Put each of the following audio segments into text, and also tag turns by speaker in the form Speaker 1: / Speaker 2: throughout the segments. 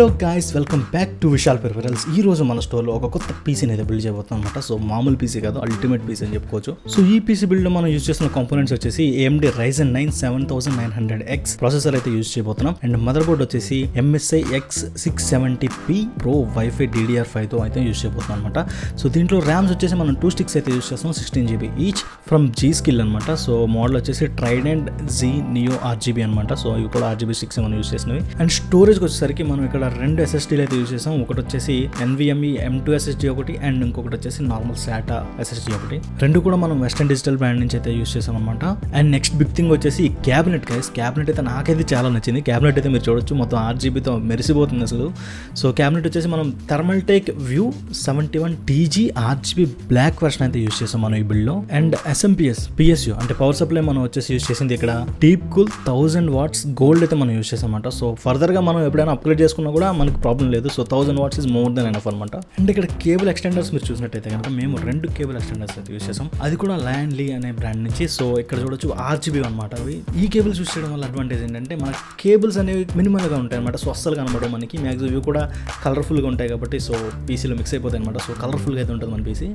Speaker 1: Hello guys, welcome back to Vishal peripherals. ఈ రోజు మన స్టోర్లో ఒక కొత్త పీసీని అయితే బిల్డ్ చేయబోతున్నాం అనమాట. సో మామూలు పీసీ కాదు, అల్టిమేట్ పీసీ అని చెప్పుకోవచ్చు. సో ఈ పీసీ బిల్డ్లో మనం యూజ్ చేసిన కాంపోనెంట్స్ వచ్చేసి AMD RYZEN 9 7900X ప్రాసెసర్ అయితే యూజ్ చేయబోతున్నాం. అండ్ మదర్ బోర్డ్ వచ్చేసి MSI X670P Pro Wi-Fi DDR5 తో అయితే యూజ్ చేయబోతున్నాం అనమాట. సో దీంట్లో ర్యామ్స్ వచ్చేసి మనం 2 sticks అయితే యూజ్ చేస్తాం, 16GB ఈచ్ ఫ్రమ్ GSKILL అనమాట. సో మోడల్ వచ్చేసి TRIDENT Z Neo RGB అనమాట. సో ఇవి కూడా RGB 6 మనం యూజ్ చేసినవి. అండ్ స్టోరేజ్ వచ్చేసరికి మనం ఇక్కడ 2 SSDలు అయితే యూజ్ చేసాం. ఒకటి వచ్చేసి NVME M2 SSD ఒకటి, అండ్ ఇంకొకటి వచ్చేసి నార్మల్ SATA SSD ఒకటి. రెండు కూడా మనం వెస్టర్న్ డిజిటల్ బ్రాండ్ నుంచి అయితే యూజ్ చేసాం అనమాట. అండ్ నెక్స్ట్ బిగ్ థింగ్ వచ్చేసి క్యాబినెట్ గైస్. క్యాబినెట్ అయితే నాకైతే చాలా నచ్చింది. క్యాబినెట్ అయితే మీరు చూడొచ్చు, మొత్తం RGBతో మెరిసిపోతుంది అసలు. సో క్యాబినెట్ వచ్చేసి మనం Thermaltake View 71 TG RGB black version అయితే యూజ్ చేసాం మనం ఈ బిల్డ్ లో. అండ్ SMPS PSU అంటే పవర్ సప్లై మనం వచ్చేసి యూజ్ చేసింది ఇక్కడ Deepcool 1000 watts గోల్డ్ అయితే మనం యూజ్ చేసాం అనమాట. సో ఫర్దర్ గా మనం ఎప్పుడైనా అప్గ్రేడ్ చేసుకున్నా కూడా మనకు ప్రాబ్లం లేదు. So 1000 watts is more than enough అనమాట. అండ్ ఇక్కడ కేబుల్ ఎక్స్టెండర్స్ మీరు చూసినట్టయితే కనుక మేము 2 కేబుల్ ఎక్స్టెండర్స్ అయితే యూజ్ చేసాం. అది కూడా Lian అనే బ్రాండ్ నుంచి. సో ఇక్కడ చూడొచ్చు RGB అనమాట. అవి ఈ కేబుల్స్ యూజ్ చేయడం వల్ల అడ్వాంటేజ్ ఏంటంటే మన కేబుల్స్ అనేవి మినిమల్ గా ఉంటాయి అనమాట. సో అస్సలు కనబడవు మనకి. మ్యాక్సిమం ఇవి కూడా కలర్ఫుల్ గా ఉంటాయి కాబట్టి సో పీసీలో మిక్స్ అయిపోతాయి అనమాట. సో కలర్ఫుల్ గా అయితే ఉంటుంది మన పీసీ.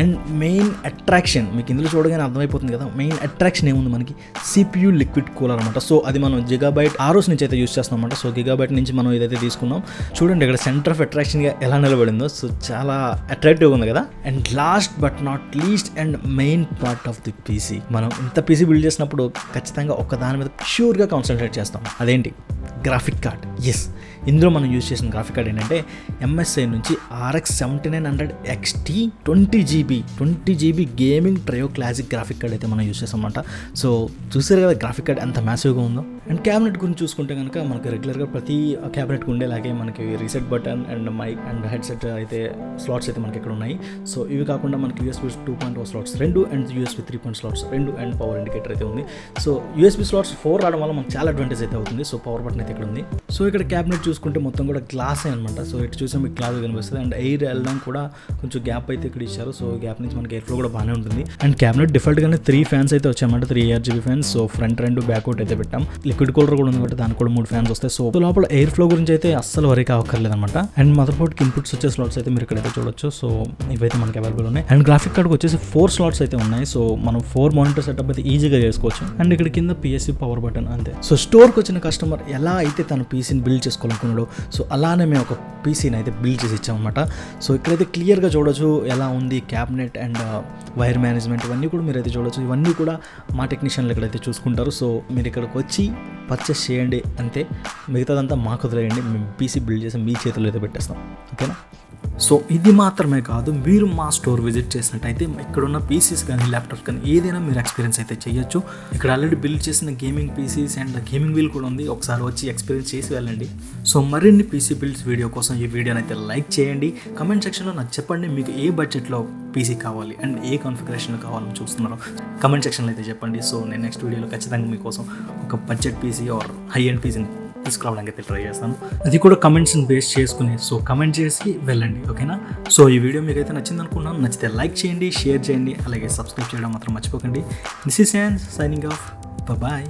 Speaker 1: అండ్ మెయిన్ అట్రాక్షన్ మీకు ఇందులో చూడగానే అర్థమైపోతుంది కదా, మెయిన్ అట్రాక్షన్ ఏముంది మనకి CPU లిక్విడ్ కూలర్ అనమాట. సో అది మనం GIGABYTE AORUS నుంచి అయితే యూజ్ చేస్తాం అనమాట. సో GIGABYTE నుంచి మనం ఇదైతే తీసుకున్నాం. చూడండి ఇక్కడ సెంటర్ ఆఫ్ అట్రాక్షన్గా ఎలా నిలబడిందో. సో చాలా అట్రాక్టివ్గా ఉంది కదా. And last but not least and main part of the PC, మనం ఇంత పీసీ బిల్డ్ చేసినప్పుడు ఖచ్చితంగా ఒక దాని మీద ప్యూర్గా కాన్సన్ట్రేట్ చేస్తాం. అదేంటి? Graphic card. ఎస్, ఇందులో మనం యూజ్ చేసిన గ్రాఫిక్ కార్డ్ ఏంటంటే MSI నుంచి RX 7900 XT 20GB gaming trio classic graphic card అయితే మనం యూజ్ చేస్తాం అనమాట. సో చూసారు కదా గ్రాఫిక్ కార్డ్ ఎంత మ్యాసివ్గా ఉందో. అండ్ క్యాబినెట్ గురించి చూసుకుంటే కనుక మనకి రెగ్యులర్గా ప్రతి క్యాబినెట్కి ఉండేలాగే మనకి reset button and mic and headset అయితే స్లాట్స్ అయితే మనకి ఇక్కడ ఉన్నాయి. సో ఇవి కాకుండా మనకి USB 2.0 slots 2 and USB 3.0 slots 2 and power indicator అయితే ఉంది. సో USB స్లాట్స్ 4 రావడం వల్ల మనకు చాలా అడ్వాంటేజ్ అయితే అవుతుంది. సో పవర్ బటన్ అయితే ఇక్కడ ఉంది. సో ఇక్కడ క్యాబినెట్ చూసుకుంటే మొత్తం కూడా గ్లాసే అనమాట. సో ఇటు చూసే మీకు గ్లాస్ కనిపిస్తుంది. అండ్ ఎయిర్ వెళ్ళడానికి కూడా కొంచెం గ్యాప్ అయితే ఇక్కడ ఇచ్చారు. సో గ్యాప్ నుంచి మనకి ఎయిర్ ఫ్లో కూడా బాగానే ఉంటుంది. అండ్ క్యాబినెట్ డిఫాల్ట్గానే 3 ఫ్యాన్స్ అయితే వచ్చాయన్నమాట. 3 RGB fans. So front 2 back out అయితే పెట్టాం. లిక్విడ్ కూలర్ కూడా ఉంది కాబట్టి దానికి కూడా 3 ఫ్యాన్స్ వస్తాయి. సో లోపల ఎయిర్ ఫ్లో గురించి అయితే అస్సలు వరీ కావక్కర్లేదు అనమాట. అండ్ మదర్ బోర్డ్కి ఇన్పుట్స్ వచ్చే స్లాట్స్ అయితే మీరు ఇక్కడైతే చూడొచ్చు. సో ఇవైతే మనకి అవైలబుల్ ఉన్నాయి. అండ్ గ్రాఫిక్ కార్డ్కి వచ్చేసి 4 స్లాట్స్ అయితే ఉన్నాయి. సో మనం 4 మానిటర్ సెటప్ అయితే ఈజీగా చేసుకోవచ్చు. అండ్ ఇక్కడ కింద PSU పవర్ బటన్ అంతే. సో స్టోర్కి వచ్చిన కస్టమర్ ఎలా అయితే తన పీసీని బిల్డ్ చేసుకోవాలనుకున్నాడో సో అలానే మేము ఒక పీసీని అయితే బిల్డ్ చేసి ఇచ్చామన్నమాట. సో ఇక్కడైతే క్లియర్గా చూడొచ్చు ఎలా ఉంది క్యాబినెట్ అండ్ వైర్ మేనేజ్మెంట్ ఇవన్నీ కూడా మీరు అయితే చూడొచ్చు. ఇవన్నీ కూడా మా టెక్నీషియన్లు ఇక్కడైతే చూసుకుంటారు. సో మీరు ఇక్కడికి వచ్చి పర్చేస్ చేయండి అంతే, మిగతాదంతా మాకు వదిలేయండి. మేము పీసీ బిల్డ్ చేసి మీ చేతుల్లో అయితే పెట్టేస్తాం. ఓకేనా? సో ఇది మాత్రమే కాదు, మీరు మా స్టోర్ విజిట్ చేసినట్టయితే ఇక్కడున్న పీసీస్ కానీ ల్యాప్టాప్స్ కానీ ఏదైనా మీరు ఎక్స్పీరియన్స్ అయితే చేయొచ్చు. ఇక్కడ ఆల్రెడీ బిల్డ్ చేసిన gaming PCs and gaming wheel కూడా ఉంది. ఒకసారి వచ్చి ఎక్స్పీరియన్స్ చేసి వెళ్ళండి. సో మరిన్ని పీసీ బిల్డ్స్ వీడియో కోసం ఈ వీడియోని అయితే లైక్ చేయండి. కమెంట్ సెక్షన్లో నాకు చెప్పండి మీకు ఏ బడ్జెట్లో పీసీ కావాలి అండ్ ఏ కాన్ఫిగరేషన్ కావాలని చూస్తున్నారో కమెంట్ సెక్షన్లో అయితే చెప్పండి. సో నేను నెక్స్ట్ వీడియోలో ఖచ్చితంగా మీకోసం ఒక budget PC or high end పీసీని తీసుకురావడానికి అయితే ట్రై చేస్తాను. అది కూడా కమెంట్స్ని బేస్ చేసుకుని. సో కమెంట్ చేసి వెళ్ళండి. ఓకేనా? సో ఈ వీడియో మీకు అయితే నచ్చింది అనుకున్నాను. నచ్చితే లైక్ చేయండి, షేర్ చేయండి, అలాగే సబ్స్క్రైబ్ చేయడం మాత్రం మర్చిపోకండి. This is an signing off. Bye.